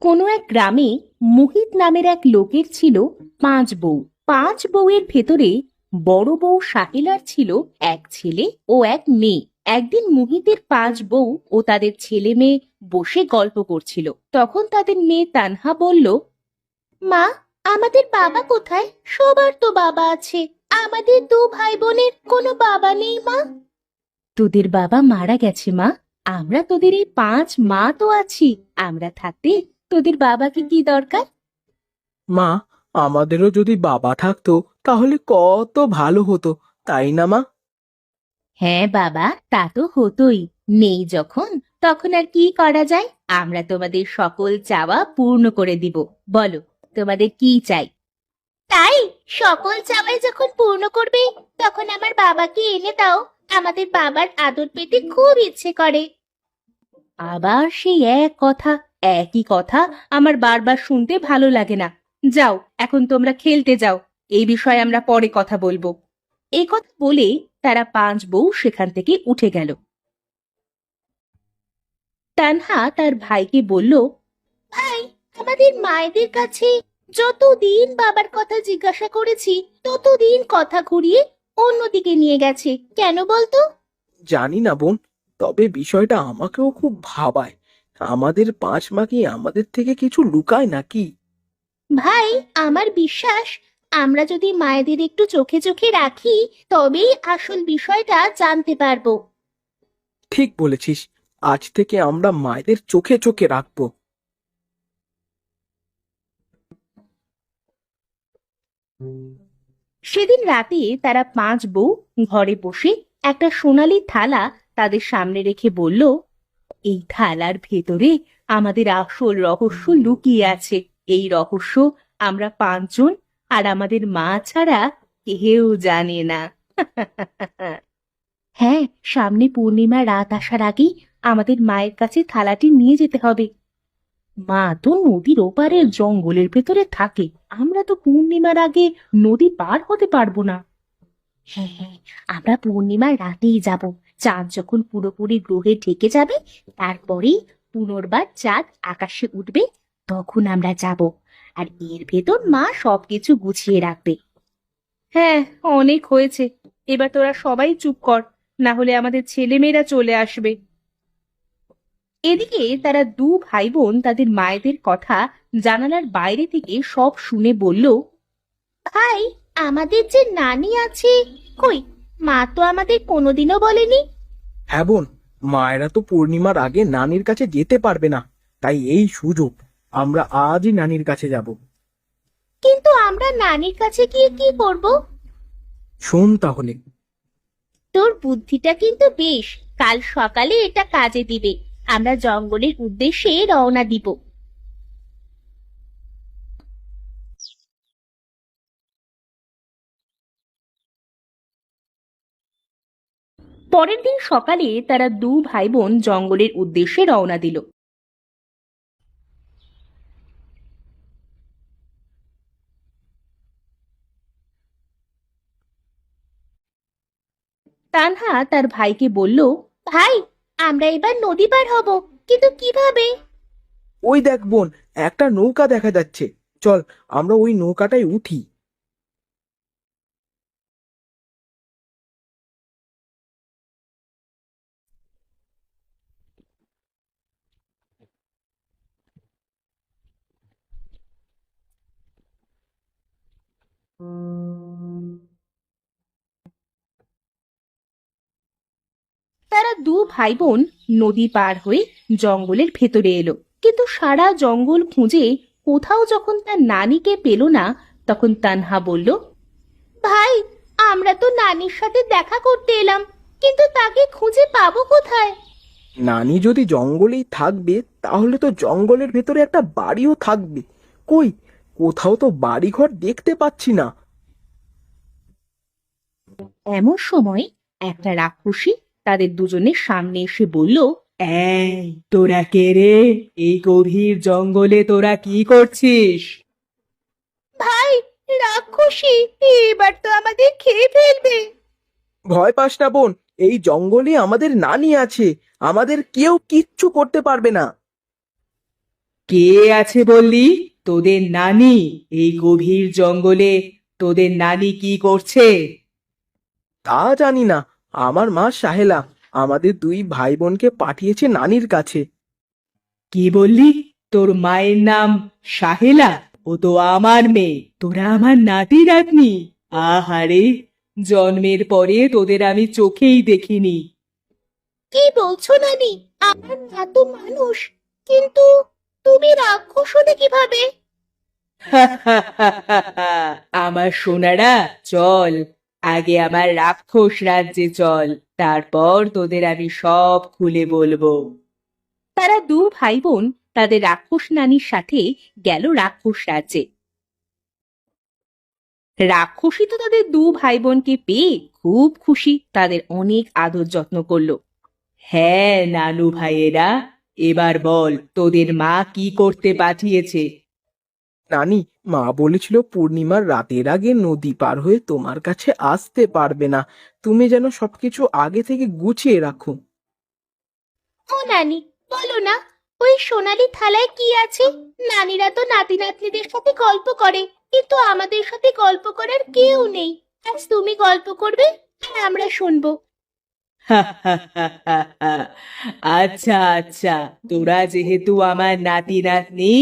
কোনো এক গ্রামে মুহিত নামের এক লোকের ছিল 5 বউ। 5 বউয়ের ভেতরে বড় বউ সাহেলার ছিল এক ছেলে ও এক মেয়ে। একদিন মুহিতের 5 বউ ও তাদের ছেলে মেয়ে বসে গল্প করছিল। তখন তাদের মেয়ে তানহা বলল, মা, আমাদের বাবা কোথায়? সবার তো বাবা আছে, আমাদের 2 ভাই বোনের কোনো বাবা নেই মা। তোদের বাবা মারা গেছে মা, আমরা তোদের এই 5 মা তো আছি। আমরা থাকতে তোদের বাবাকে কি দরকার? মা, আমাদেরও যদি বাবা থাকতো তাহলে কত ভালো হতো, তাই না মা? হ্যাঁ বাবা, তা তো হতোই। নেই যখন, তখন আর কি করা যায়? আমরা তোমাদের সকল চাওয়া পূর্ণ করে দিব। বলো, তোমাদের কি চাই? তাই সকল চাওয়াই যখন পূর্ণ করবে, তখন আমার বাবাকে এনে দাও। আমাদের বাবার আদর পেতে খুব ইচ্ছে করে। আবার সেই এক কথা, একই কথা আমার বারবার শুনতে ভালো লাগে না। যাও, এখন তোমরা খেলতে যাও, এই বিষয়ে আমরা পরে কথা বলবো। এই কথা বলে তারা 5 বউ সেখান থেকে উঠে গেল। তানহা তার ভাইকে বলল, ভাই, আমাদের মায়েদের কাছে যতদিন বাবার কথা জিজ্ঞাসা করেছি, ততদিন কথা ঘুরিয়ে অন্যদিকে নিয়ে গেছে। কেন বলতো? জানি না বোন, তবে বিষয়টা আমাকেও খুব ভাবায়। আমাদের 5 মা কি আমাদের থেকে কিছু লুকায় নাকি? ভাই, আমার বিশ্বাস, আমরা যদি মায়েদের একটু চোখে চোখে রাখি, তবেই আসল বিষয়টা জানতে পারবো। ঠিক বলেছিস, আজ থেকে আমরা মায়েদের চোখে চোখে রাখবো। সেদিন রাতে তারা 5 বউ ঘরে বসে একটা সোনালী থালা তাদের সামনে রেখে বলল, এই থালার ভেতরে আমাদের আসল রহস্য লুকিয়ে আছে। এই রহস্য আমরা 5 জন আর আমাদের মা ছাড়া কেউ জানে না। হ্যাঁ, সামনে পূর্ণিমা রাত আসার আগেই আমাদের মায়ের কাছে থালাটি নিয়ে যেতে হবে। মা তো নদীর ওপারের জঙ্গলের ভেতরে থাকে, আমরা তো পূর্ণিমার আগে নদী পার হতে পারবো না। হ্যাঁ হ্যাঁ, আমরা পূর্ণিমার রাতেই যাব। চাঁদ যখন পুরোপুরি গ্রহে ঢেকে যাবে, তারপরেই পুনর্বার চাঁদ আকাশে উঠবে, তখন আমরা যাব। আর এর ভেতর মা সবকিছু গুছিয়ে রাখবে। হ্যাঁ, অনেক হয়েছে, এবার তোরা সবাই চুপ কর, না হলে আমাদের ছেলেমেয়েরা চলে আসবে। এদিকে তারা 2 ভাই বোন তাদের মায়েদের কথা জানালার বাইরে থেকে সব শুনে বলল, ভাই, আমাদের যে নানি আছে, কই, মা তো আমাদের কোনোদিনও বলেনি। হ্যাঁ বোন, মায়েরা তো পূর্ণিমার আগে নানির কাছে যেতে পারবে না, তাই এই সুযোগ, আমরা আজই নানির কাছে যাব। কিন্তু আমরা নানির কাছে গিয়ে কি করব? শোন তাহলে। তোর বুদ্ধিটা কিন্তু বেশ, কাল সকালে এটা কাজে দিবে। আমরা জঙ্গলের উদ্দেশ্যে রওনা দিব। পরের দিন সকালে তারা 2 ভাই বোন জঙ্গলের উদ্দেশ্যে রওনা দিল। তানহা তার ভাইকে বলল, ভাই, আমরা এবার নদী পার হব, কিন্তু কিভাবে? ওই দেখ বোন, একটা নৌকা দেখা যাচ্ছে, চল আমরা ওই নৌকাটায় উঠি। তারা 2 ভাই বোন নদী পার হয়ে জঙ্গলের ভেতরে এলো, কিন্তু সারা জঙ্গল খুঁজে কোথাও যখন তার নানিকে পেল না, তখন তানহা বলল, ভাই, আমরা তো নানির সাথে দেখা করতে এলাম, কিন্তু তাকে খুঁজে পাবো কোথায়? নানি যদি জঙ্গলেই থাকবে তাহলে তো জঙ্গলের ভেতরে একটা বাড়িও থাকবে। কই, কোথাও তো বাড়িঘর দেখতে পাচ্ছি না। এমন সময় একটা রাক্ষসী তাদের দুজনের সামনে এসে বলল, এই, তোরা কে রে? এই গভীর জঙ্গলে তোরা কি করছিস? ভাই, রাক্ষসী এবার তো আমাদের খেয়ে ফেলবে। ভয় পাস না বোন, এই জঙ্গলে আমাদের নানি আছে, আমাদের কেউ কিচ্ছু করতে পারবে না। কে আছে বললি? তোদের নানি? এই গভীর জঙ্গলে তোদের নানি কি করছে? তা জানি না। আমার মা সাহেলা আমাদের দুই ভাই বোনকে পাঠিয়েছে নানির কাছে। কি বললি? তোর মায়ের নাম সাহেলা? ও তো আমার মেয়ে, তোরা আমার নাতি নাতনি। আহারে, জন্মের পরে তোদের আমি চোখেই দেখিনি। কি বলছো নানি? আমার মা তো মানুষ, কিন্তু তুমি রাক্ষস হলে কিভাবে? আমার সোনারা, চল আগে আমার রাক্ষস রাজ্যে চল, তারপর তোদের আমি সব খুলে বলবো। তারা দু ভাই বোন তাদের রাক্ষস নানির সাথে গেল রাক্ষস রাজ্যে। রাক্ষসী তো তাদের দু ভাই বোনকে পেয়ে খুব খুশি, তাদের অনেক আদর যত্ন করলো। হ্যাঁ নানু ভাইয়েরা, এবার বল তোদের মা কি করতে পাঠিয়েছে? নানি, মা বলেছিল পূর্ণিমার রাতের আগে নদী পার হয়ে তোমার কাছে আসতে পারবে না। তুমি যেন সবকিছু আগে থেকে গুছিয়ে রাখো। ও নানি, বলো না, ওই সোনালী থালায় কি আছে? নানিরা তো নাতি নাতনিদের সাথে গল্প করে, কিন্তু আমাদের সাথে গল্প করার কেউ নেই। আজ তুমি গল্প করবে আর আমরা শুনবো। আচ্ছা আচ্ছা, তোরা যেহেতু আমার নাতি নাতনি,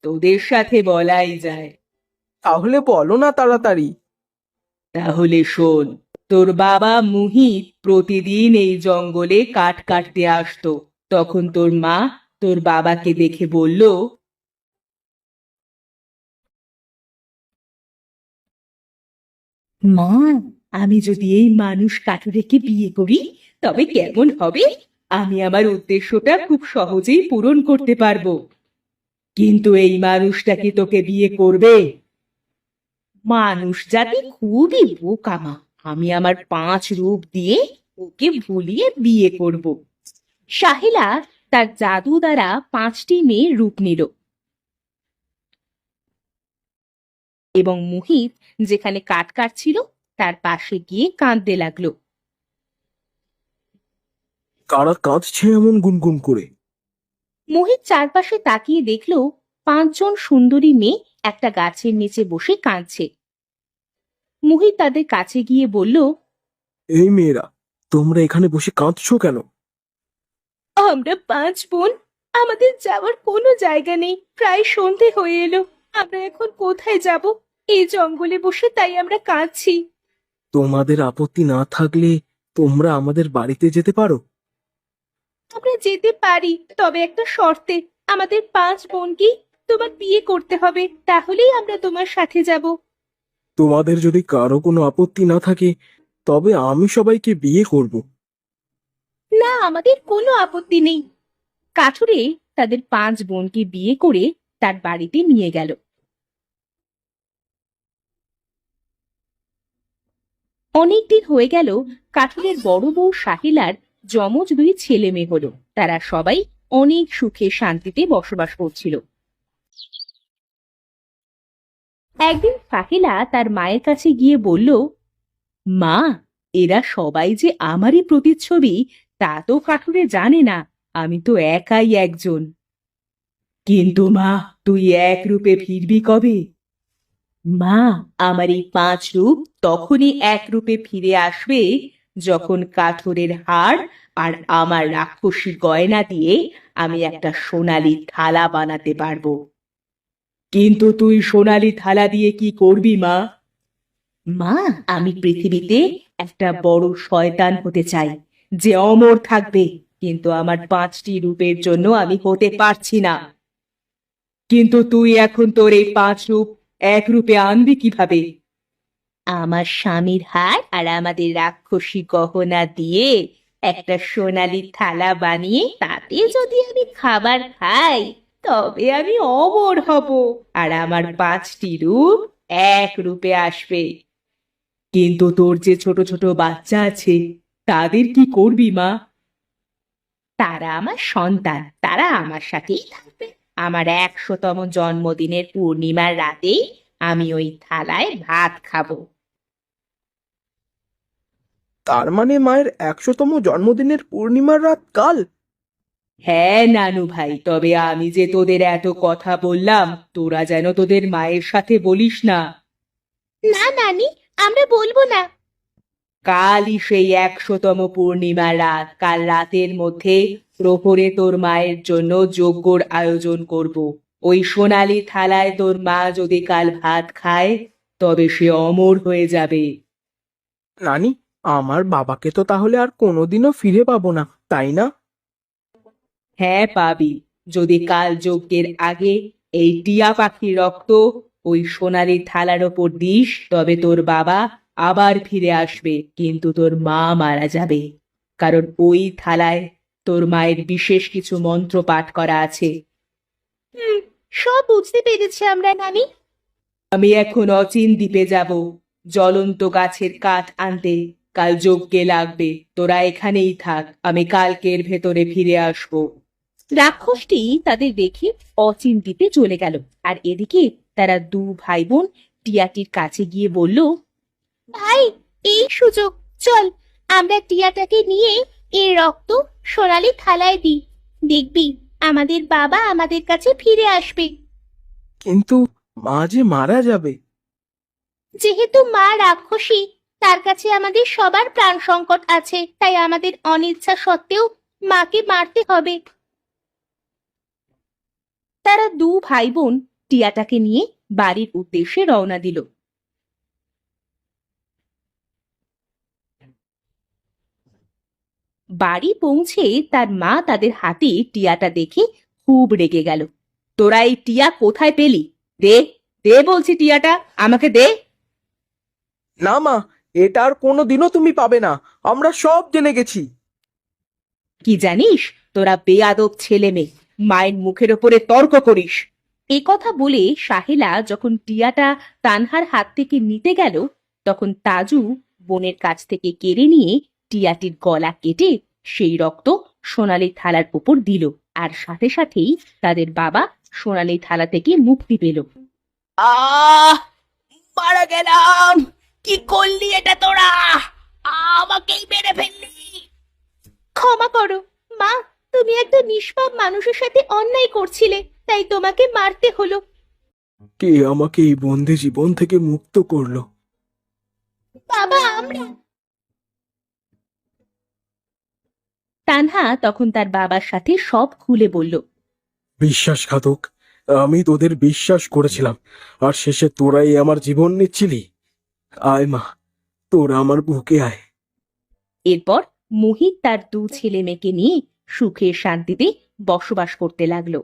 তোদের সাথে বলাই যায়। তাহলে বলো না তাড়াতাড়ি। তাহলে শোন, তোর বাবা মুহিত প্রতিদিন এই জঙ্গলে কাঠ কাটতে আসতো। তখন তোর মা তোর বাবাকে দেখে বলল, মা, আমি যদি এই মানুষ কাঠুরেকে বিয়ে করি তবে কেমন হবে? আমি আমার উদ্দেশ্যটা খুব সহজেই পূরণ করতে পারবো। কিন্তু এই মানুষটা কি তোকে বিয়ে করবে? মানুষ জাতি খুবই বোকামা। আমি আমার 5 রূপ দিয়ে ওকে ভুলিয়ে বিয়ে করব। সাহেলা তার জাদু দ্বারা 5টি মেয়ের রূপ নিল এবং মুহিত যেখানে কাঠ কাটছিল তার পাশে গিয়ে কাঁদতে লাগলো। কারা কাঁদছে এমন গুনগুন করে? মোহিত চারপাশে তাকিয়ে দেখলো 5জন সুন্দরী মেয়ে একটা গাছের নিচে বসে কাঁদছে। মোহিত তাদের কাছে গিয়ে বলল, এই মেয়েরা, তোমরা এখানে বসে কাঁদছো কেন? আমরা 5 বোন, আমাদের যাওয়ার কোনো জায়গা নেই। প্রায় সন্ধে হয়ে এলো, আমরা এখন কোথায় যাব? এই জঙ্গলে বসে তাই আমরা কাঁদছি। তোমাদের আপত্তি না থাকলে তোমরা আমাদের বাড়িতে যেতে পারো। আমরা যেতে পারি, তবে একটা শর্তে। আমাদের 5 বোনকে তোমার বিয়ে করতে হবে, তাহলেই আমরা তোমার সাথে যাব। তোমাদের যদি কারো কোনো আপত্তি না থাকে তবে আমি সবাইকে বিয়ে করব। না, আমাদের কোনো আপত্তি নেই। কাঠুরে তাদের 5 বোনকে বিয়ে করে তার বাড়িতে নিয়ে গেল। অনেকদিন হয়ে গেল, কাঠুরের বড় বউ সাহিলার যমজ 2 ছেলে মেয়ে হলো। তারা সবাই অনেক সুখে শান্তিতে বসবাস করছিল। একদিন সাহিলা তার মায়ের কাছে গিয়ে বলল, মা, এরা সবাই যে আমারই প্রতিচ্ছবি তা তো কাঠুরে জানে না। আমি তো একাই একজন। কিন্তু মা, তুই এক রূপে ফিরবি কবে? মা, আমার এই 5 রূপ তখনই এক রূপে ফিরে আসবে যখন কাঠুরের হাড় আর আমার রাক্ষসী গয়না দিয়ে আমি একটা সোনালী থালা বানাতে পারবো। কিন্তু তুই সোনালী থালা দিয়ে কি করবি মা? মা, আমি পৃথিবীতে একটা বড় শয়তান হতে চাই, যে অমর থাকবে। কিন্তু আমার 5টি রূপের জন্য আমি হতে পারছি না। কিন্তু তুই এখন তোর এই 5 রূপ এক রূপে আনবি কিভাবে? আমার স্বামীর হার আর আমাদের রাক্ষসী গহনা দিয়ে একটা সোনালী থালা বানিয়ে তাতে যদি আমি খাবার খাই তবে আমি অমর হব, আর আমার 5টি রূপ এক রূপে আসবে। কিন্তু তোর যে ছোট ছোট বাচ্চা আছে, তাদের কি করবি মা? তারা আমার সন্তান, তারা আমার সাথেই থাকবে। আমার 100তম জন্মদিনের পূর্ণিমার রাতেই আমি ওই থালায় ভাত খাবো। তার মানে মায়ের 100তম জন্মদিনের পূর্ণিমার রাত কাল? হ্যাঁ নানু ভাই, তবে আমি যে তোদের এত কথা বললাম, তোরা যেন তোদের মায়ের সাথে বলিস না। না নানি, আমরা বলবো না। কালই সেই 100তম পূর্ণিমা রাত, কাল রাতের মধ্যে প্রহরে তোর মায়ের জন্য যজ্ঞর আয়োজন করব। ওই সোনালী থালায় তোর মা যদি কাল ভাত খায়, তবে সে অমর হয়ে যাবে। নানি, আমার বাবাকে তো তাহলে আর কোনোদিনও ফিরে পাবো না, তাই না? হ্যাঁ পাবি, যদি কাল যজ্ঞের আগে এই টিয়া পাখির রক্ত ওই সোনালী থালার ওপর দিস, তবে তোর বাবা আবার ফিরে আসবে, কিন্তু তোর মা মারা যাবে। কারণ ওই থালায় তোর মায়ের বিশেষ কিছু মন্ত্র পাঠ করা আছে। সব বুঝতে পেরেছি আমরা নানি। আমি এখন অচিন দ্বীপে যাব জ্বলন্ত গাছের কাঠ আনতে। কাল যজ্ঞে লাগবে, তোরা এখানেই থাক, আমি কালকের ভেতরে ফিরে আসবো। রাক্ষসটি তাদের দেখে অচিন দ্বীপে চলে গেল। আর এদিকে তারা দু ভাই বোন টিয়াটির কাছে গিয়ে বলল, ভাই, এই সুযোগ, চল আমরা টিয়াটাকে নিয়ে এর রক্ত সোনালী থালায় দিই। দেখবি আমাদের বাবা আমাদের কাছে ফিরে আসবে। কিন্তু মা যে মারা যাবে। যেহেতু মা রাক্ষসী, তার কাছে আমাদের সবার প্রাণ সংকট আছে, তাই আমাদের অনিচ্ছা সত্ত্বেও মাকে মারতে হবে। তারা দু ভাই বোন টিয়াটাকে নিয়ে বাড়ির উদ্দেশ্যে রওনা দিল। বাড়ি পৌঁছে তার মা তাদের হাতে টিয়াটা দেখে খুব রেগে গেল। তোরা এই টিয়া কোথায় পেলি? দে, দে বলছি, টিয়াটা আমাকে দে। না মা, এটা আর কোনোদিনও তুমি পাবে না, আমরা সব জেনে গেছি। কি জানিস, তোরা বেয়াদব ছেলে মেয়ে, মায়ের মুখের ওপরে তর্ক করিস। এ কথা বলে সাহেলা যখন টিয়াটা তানহার হাত থেকে নিতে গেল, তখন তাজু বোনের কাছ থেকে কেড়ে নিয়ে টিয়াটির গলা কেটে সেই রক্ত সোনালী থালার উপর দিল। আর সাথে সাথেই তাদের বাবা সোনালী থালা থেকে মুক্তি পেল। আহ, মারা গেলাম! কি করলি এটা তোরা? আমাকেই মেরে ফেললি! ক্ষমা করো মা, তুমি একটা নিষ্পাপ মানুষের সাথে অন্যায় করছিলে, তাই তোমাকে মারতে হলো। কে আমাকে এই বন্দি জীবন থেকে মুক্ত করলো? বাবা, আমরা। তানহা তখন তার বাবার সাথে সব খুলে বলল। বিশ্বাসঘাতক, আমি তোদের বিশ্বাস করেছিলাম, আর শেষে তোরাই আমার জীবন নিচ্ছিলি। আয় মা, তোরা আমার বুকে আয়। এরপর মোহিত তার দু ছেলে মেয়েকে নিয়ে সুখে শান্তিতে বসবাস করতে লাগলো।